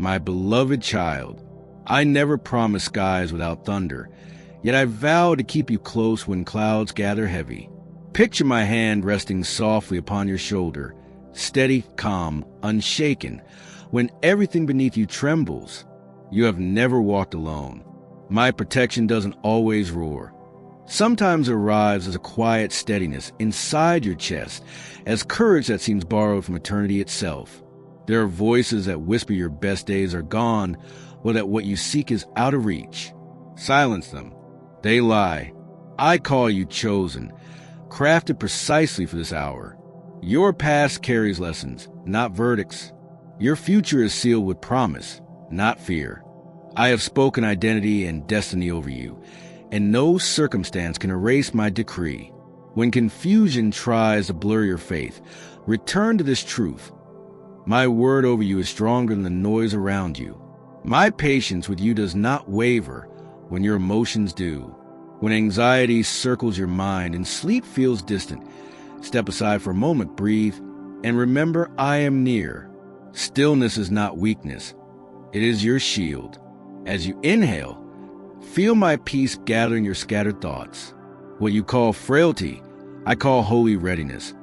My beloved child, I never promised skies without thunder, yet I vow to keep you close when clouds gather heavy. Picture my hand resting softly upon your shoulder, steady, calm, unshaken, when everything beneath you trembles. You have never walked alone. My protection doesn't always roar. Sometimes it arrives as a quiet steadiness inside your chest, as courage that seems borrowed from eternity itself. There are voices that whisper your best days are gone, or that what you seek is out of reach. Silence them. They lie. I call you chosen, crafted precisely for this hour. Your past carries lessons, not verdicts. Your future is sealed with promise, not fear. I have spoken identity and destiny over you, and no circumstance can erase my decree. When confusion tries to blur your faith, return to this truth. My word over you is stronger than the noise around you. My patience with you does not waver when your emotions do. When anxiety circles your mind and sleep feels distant, step aside for a moment, breathe, and remember I am near. Stillness is not weakness. It is your shield. As you inhale, feel my peace gathering your scattered thoughts. What you call frailty, I call holy readiness,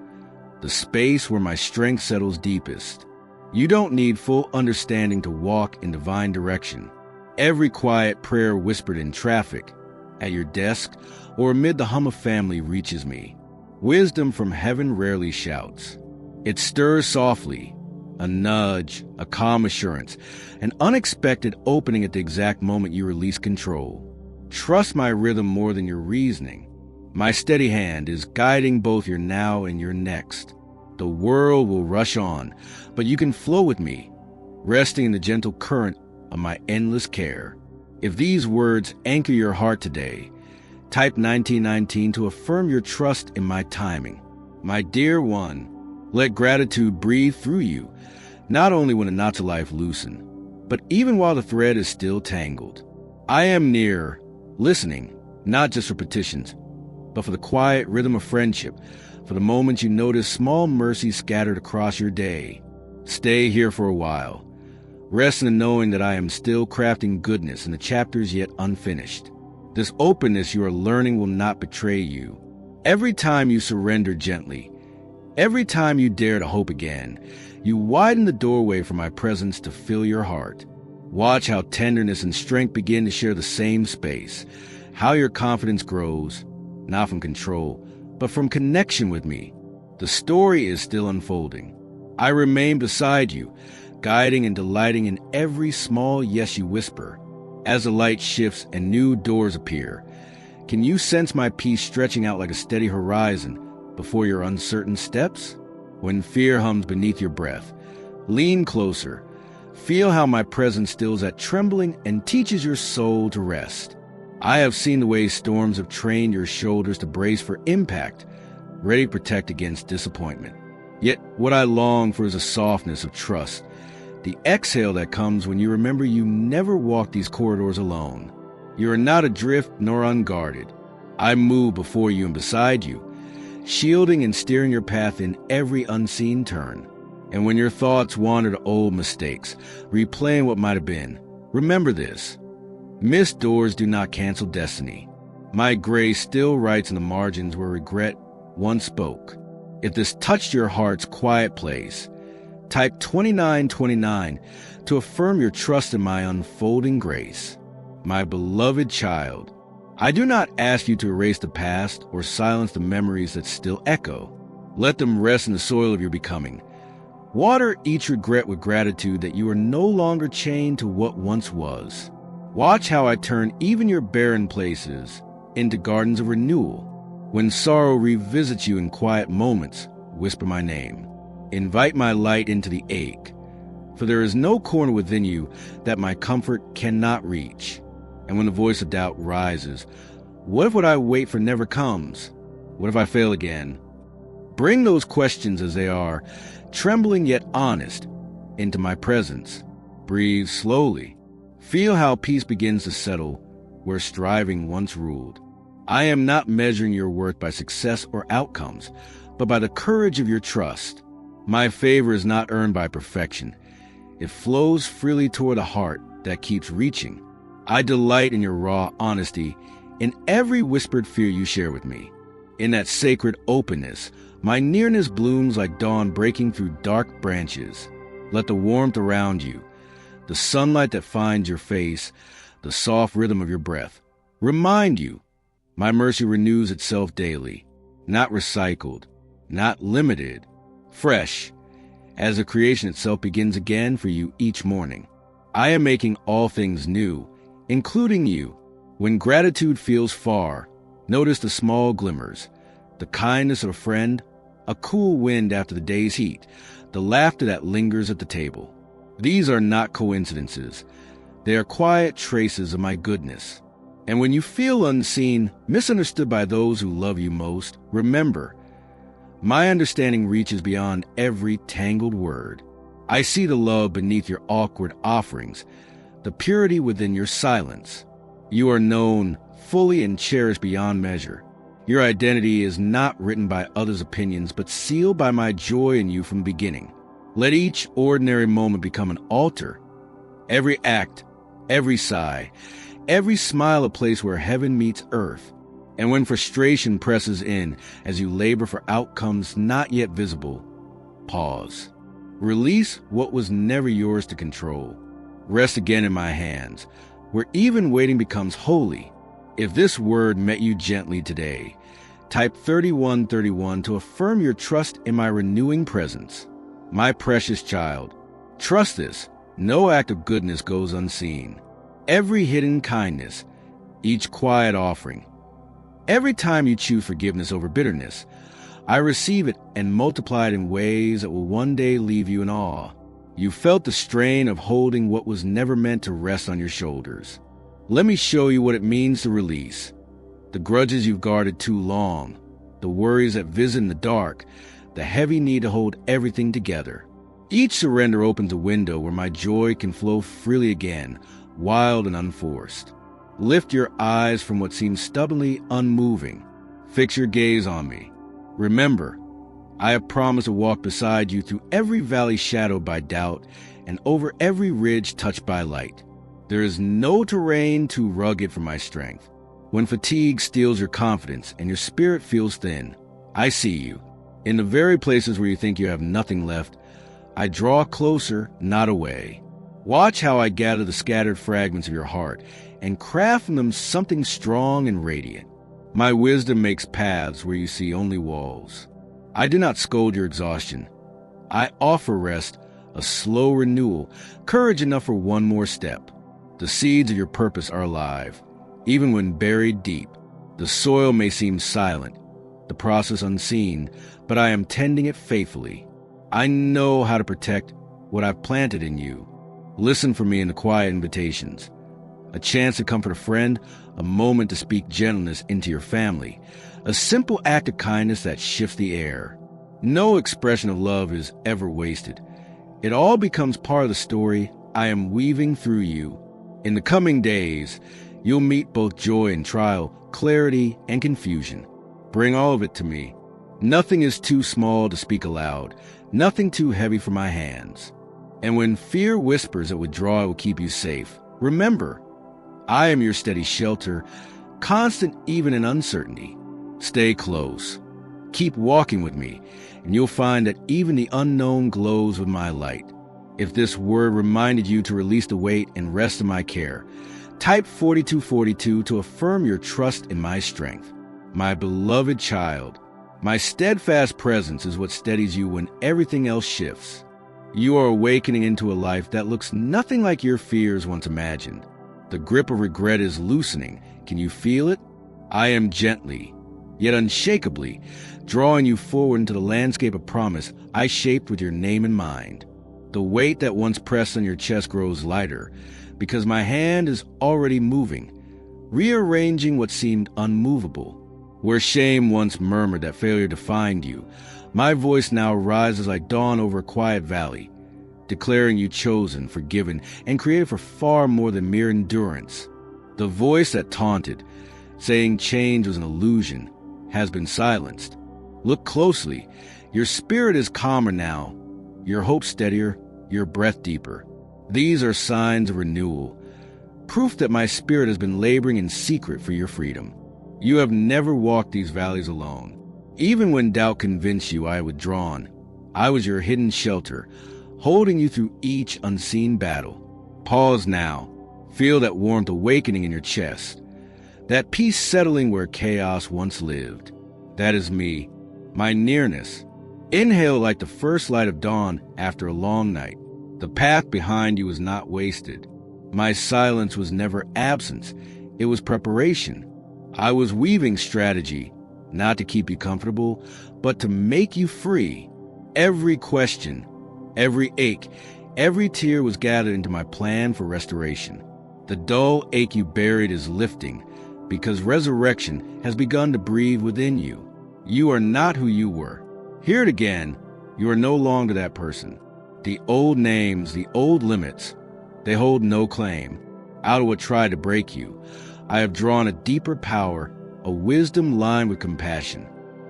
the space where my strength settles deepest. You don't need full understanding to walk in divine direction. Every quiet prayer whispered in traffic, at your desk, or amid the hum of family reaches me. Wisdom from heaven rarely shouts. It stirs softly, a nudge, a calm assurance, an unexpected opening at the exact moment you release control. Trust my rhythm more than your reasoning. My steady hand is guiding both your now and your next. The world will rush on, but you can flow with me, resting in the gentle current of my endless care. If these words anchor your heart today, type 1919 to affirm your trust in my timing. My dear one, let gratitude breathe through you, not only when the knots of life loosen, but even while the thread is still tangled. I am near, listening, not just for petitions, but for the quiet rhythm of friendship, for the moments you notice small mercies scattered across your day. Stay here for a while. Rest in the knowing that I am still crafting goodness in the chapters yet unfinished. This openness you are learning will not betray you. Every time you surrender gently, every time you dare to hope again, you widen the doorway for my presence to fill your heart. Watch how tenderness and strength begin to share the same space, how your confidence grows, not from control, but from connection with me. The story is still unfolding. I remain beside you, guiding and delighting in every small yes you whisper. As the light shifts and new doors appear, can you sense my peace stretching out like a steady horizon before your uncertain steps? When fear hums beneath your breath, lean closer. Feel how my presence stills that trembling and teaches your soul to rest. I have seen the way storms have trained your shoulders to brace for impact, ready to protect against disappointment. Yet what I long for is a softness of trust, the exhale that comes when you remember you never walked these corridors alone. You are not adrift nor unguarded. I move before you and beside you, shielding and steering your path in every unseen turn. And when your thoughts wander to old mistakes, replaying what might have been, remember this. Missed doors do not cancel destiny. My grace still writes in the margins where regret once spoke. If this touched your heart's quiet place, type 2929 to affirm your trust in my unfolding grace. My beloved child, I do not ask you to erase the past or silence the memories that still echo. Let them rest in the soil of your becoming. Water each regret with gratitude that you are no longer chained to what once was. Watch how I turn even your barren places into gardens of renewal. When sorrow revisits you in quiet moments, whisper my name. Invite my light into the ache, for there is no corner within you that my comfort cannot reach. And when the voice of doubt rises, what if what I wait for never comes? What if I fail again? Bring those questions as they are, trembling yet honest, into my presence. Breathe slowly. Feel how peace begins to settle where striving once ruled. I am not measuring your worth by success or outcomes, but by the courage of your trust. My favor is not earned by perfection. It flows freely toward a heart that keeps reaching. I delight in your raw honesty, in every whispered fear you share with me. In that sacred openness, my nearness blooms like dawn breaking through dark branches. Let the warmth around you, the sunlight that finds your face, the soft rhythm of your breath, remind you, my mercy renews itself daily, not recycled, not limited, fresh, as the creation itself begins again for you each morning. I am making all things new, including you. When gratitude feels far, notice the small glimmers, the kindness of a friend, a cool wind after the day's heat, the laughter that lingers at the table. These are not coincidences. They are quiet traces of my goodness. And when you feel unseen, misunderstood by those who love you most, remember, my understanding reaches beyond every tangled word. I see the love beneath your awkward offerings, the purity within your silence. You are known fully and cherished beyond measure. Your identity is not written by others' opinions, but sealed by my joy in you from the beginning. Let each ordinary moment become an altar. Every act, every sigh, every smile a place where heaven meets earth. And when frustration presses in as you labor for outcomes not yet visible, pause. Release what was never yours to control. Rest again in my hands, where even waiting becomes holy. If this word met you gently today, type 3131 to affirm your trust in my renewing presence. My precious child, trust this. No act of goodness goes unseen. Every hidden kindness, each quiet offering, every time you choose forgiveness over bitterness, I receive it and multiply it in ways that will one day leave you in awe. You felt the strain of holding what was never meant to rest on your shoulders. Let me show you what it means to release. The grudges you've guarded too long, the worries that visit in the dark, the heavy need to hold everything together. Each surrender opens a window where my joy can flow freely again, wild and unforced. Lift your eyes from what seems stubbornly unmoving. Fix your gaze on me. Remember, I have promised to walk beside you through every valley shadowed by doubt and over every ridge touched by light. There is no terrain too rugged for my strength. When fatigue steals your confidence and your spirit feels thin, I see you. In the very places where you think you have nothing left, I draw closer, not away. Watch how I gather the scattered fragments of your heart and craft from them something strong and radiant. My wisdom makes paths where you see only walls. I do not scold your exhaustion. I offer rest, a slow renewal, courage enough for one more step. The seeds of your purpose are alive, even when buried deep. The soil may seem silent, the process unseen, but I am tending it faithfully. I know how to protect what I've planted in you. Listen for me in the quiet invitations. A chance to comfort a friend, a moment to speak gentleness into your family, a simple act of kindness that shifts the air. No expression of love is ever wasted. It all becomes part of the story I am weaving through you. In the coming days, you'll meet both joy and trial, clarity and confusion. Bring all of it to me. Nothing is too small to speak aloud, nothing too heavy for my hands. And when fear whispers that withdrawal will keep you safe, remember, I am your steady shelter, constant even in uncertainty. Stay close. Keep walking with me, and you'll find that even the unknown glows with my light. If this word reminded you to release the weight and rest in my care, type 4242 to affirm your trust in my strength. My beloved child, my steadfast presence is what steadies you when everything else shifts. You are awakening into a life that looks nothing like your fears once imagined. The grip of regret is loosening. Can you feel it? I am gently, yet unshakably, drawing you forward into the landscape of promise I shaped with your name in mind. The weight that once pressed on your chest grows lighter, because my hand is already moving, rearranging what seemed unmovable. Where shame once murmured that failure defined you, my voice now rises like dawn over a quiet valley, declaring you chosen, forgiven, and created for far more than mere endurance. The voice that taunted, saying change was an illusion, has been silenced. Look closely. Your spirit is calmer now, your hope steadier, your breath deeper. These are signs of renewal, proof that my spirit has been laboring in secret for your freedom. You have never walked these valleys alone. Even when doubt convinced you I had withdrawn, I was your hidden shelter, holding you through each unseen battle. Pause now. Feel that warmth awakening in your chest, that peace settling where chaos once lived. That is me, my nearness. Inhale like the first light of dawn after a long night. The path behind you is not wasted. My silence was never absence. It was preparation. I was weaving strategy, not to keep you comfortable, but to make you free. Every question, every ache, every tear was gathered into my plan for restoration. The dull ache you buried is lifting, because resurrection has begun to breathe within you. You are not who you were. Hear it again. You are no longer that person. The old names, the old limits, they hold no claim. Out of what tried to break you, I have drawn a deeper power, a wisdom lined with compassion.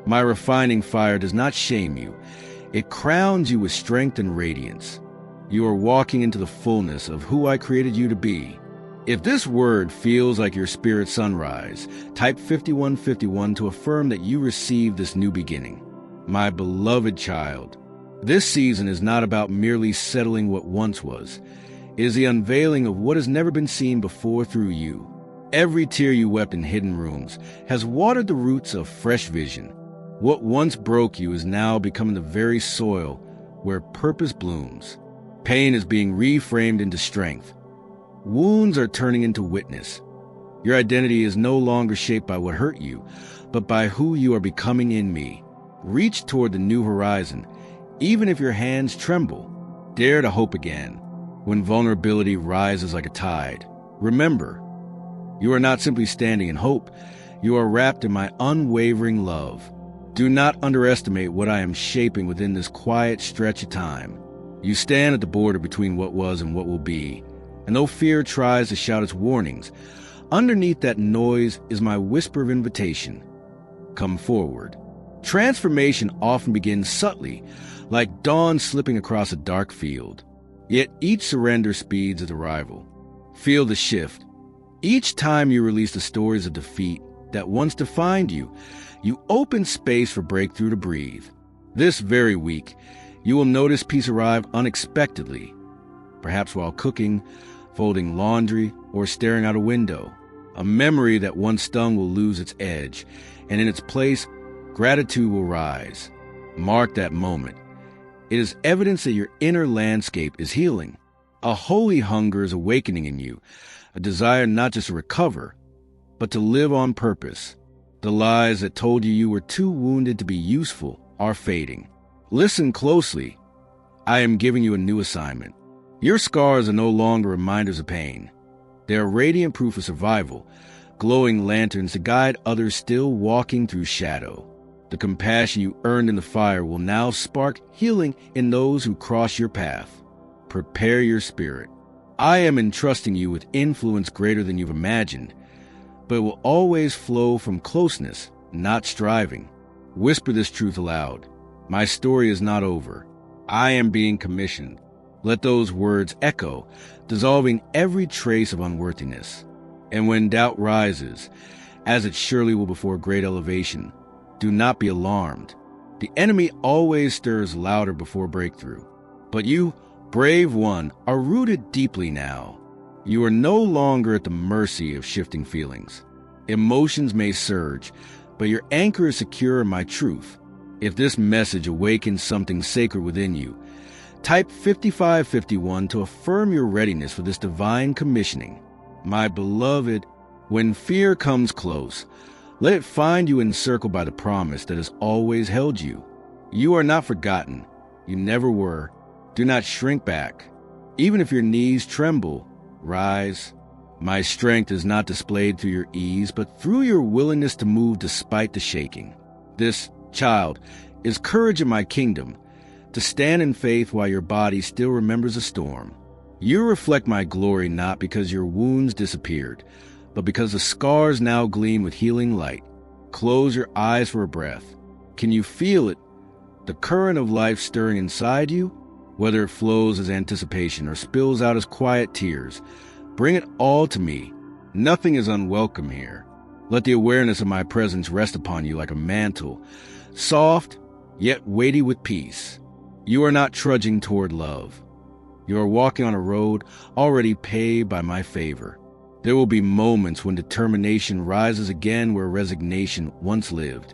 My refining fire does not shame you. It crowns you with strength and radiance. You are walking into the fullness of who I created you to be. If this word feels like your spirit sunrise, type 5151 to affirm that you receive this new beginning. My beloved child, this season is not about merely settling what once was. It is the unveiling of what has never been seen before through you. Every tear you wept in hidden rooms has watered the roots of fresh vision. What once broke you is now becoming the very soil where purpose blooms. Pain is being reframed into strength. Wounds are turning into witness. Your identity is no longer shaped by what hurt you, but by who you are becoming in me. Reach toward the new horizon, even if your hands tremble. Dare to hope again. When vulnerability rises like a tide, remember, you are not simply standing in hope. You are wrapped in my unwavering love. Do not underestimate what I am shaping within this quiet stretch of time. You stand at the border between what was and what will be. And though fear tries to shout its warnings, underneath that noise is my whisper of invitation. Come forward. Transformation often begins subtly, like dawn slipping across a dark field. Yet each surrender speeds its arrival. Feel the shift. Each time you release the stories of defeat that once defined you, you open space for breakthrough to breathe. This very week, you will notice peace arrive unexpectedly, perhaps while cooking, folding laundry, or staring out a window. A memory that once stung will lose its edge, and in its place, gratitude will rise. Mark that moment. It is evidence that your inner landscape is healing. A holy hunger is awakening in you, a desire not just to recover, but to live on purpose. The lies that told you were too wounded to be useful are fading. Listen closely. I am giving you a new assignment. Your scars are no longer reminders of pain. They are radiant proof of survival, glowing lanterns to guide others still walking through shadow. The compassion you earned in the fire will now spark healing in those who cross your path. Prepare your spirit. I am entrusting you with influence greater than you've imagined, but it will always flow from closeness, not striving. Whisper this truth aloud. My story is not over. I am being commissioned. Let those words echo, dissolving every trace of unworthiness. And when doubt rises, as it surely will before great elevation, do not be alarmed. The enemy always stirs louder before breakthrough. But you, brave one, are rooted deeply now. You are no longer at the mercy of shifting feelings. Emotions may surge, but your anchor is secure in my truth. If this message awakens something sacred within you, type 5551 to affirm your readiness for this divine commissioning. My beloved, when fear comes close, let it find you encircled by the promise that has always held you. You are not forgotten. You never were. Do not shrink back. Even if your knees tremble, rise. My strength is not displayed through your ease, but through your willingness to move despite the shaking. This, child, is courage in my kingdom, to stand in faith while your body still remembers a storm. You reflect my glory not because your wounds disappeared, but because the scars now gleam with healing light. Close your eyes for a breath. Can you feel it? The current of life stirring inside you? Whether it flows as anticipation or spills out as quiet tears, bring it all to me. Nothing is unwelcome here. Let the awareness of my presence rest upon you like a mantle, soft, yet weighty with peace. You are not trudging toward love. You are walking on a road already paved by my favor. There will be moments when determination rises again where resignation once lived.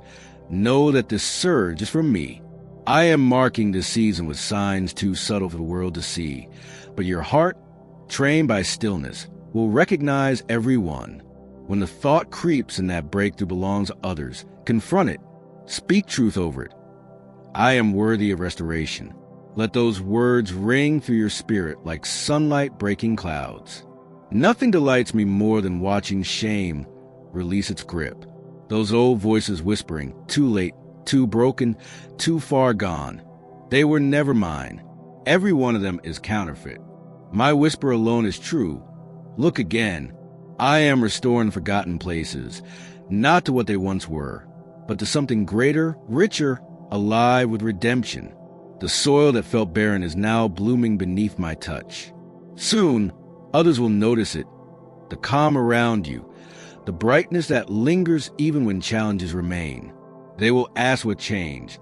Know that this surge is from me. I am marking this season with signs too subtle for the world to see, but your heart, trained by stillness, will recognize every one. When the thought creeps and that breakthrough belongs to others, confront it. Speak truth over it. I am worthy of restoration. Let those words ring through your spirit like sunlight breaking clouds. Nothing delights me more than watching shame release its grip. Those old voices whispering, too late, too broken, too far gone. They were never mine. Every one of them is counterfeit. My whisper alone is true. Look again. I am restoring forgotten places, not to what they once were, but to something greater, richer, alive with redemption. The soil that felt barren is now blooming beneath my touch. Soon, others will notice it. The calm around you, the brightness that lingers even when challenges remain. They will ask what changed,